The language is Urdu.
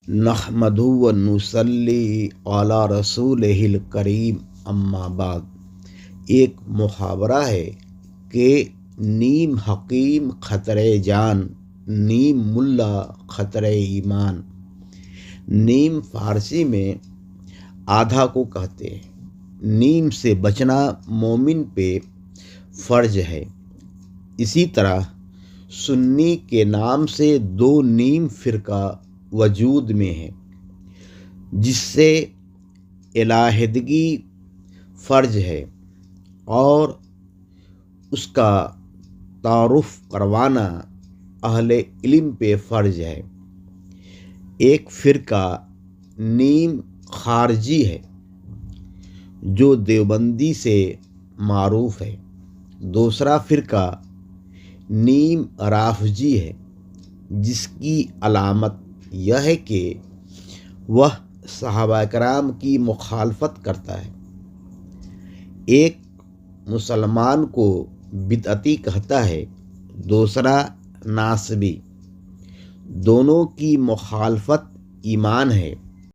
نحمدہ و نصلی علی رسولہ کریم اما بعد۔ ایک محاورہ ہے کہ نیم حکیم خطرے جان، نیم ملا خطرے ایمان۔ نیم فارسی میں آدھا کو کہتے ہیں۔ نیم سے بچنا مومن پہ فرض ہے۔ اسی طرح سنی کے نام سے دو نیم فرقہ وجود میں ہے، جس سے علیحدگی فرض ہے اور اس کا تعارف کروانا اہل علم پہ فرض ہے۔ ایک فرقہ نیم خارجی ہے جو دیوبندی سے معروف ہے۔ دوسرا فرقہ نیم رافضی ہے جس کی علامت یہ ہے کہ وہ صحابہ کرام کی مخالفت کرتا ہے۔ ایک مسلمان کو بدعتی کہتا ہے، دوسرا ناصبی۔ دونوں کی مخالفت ایمان ہے۔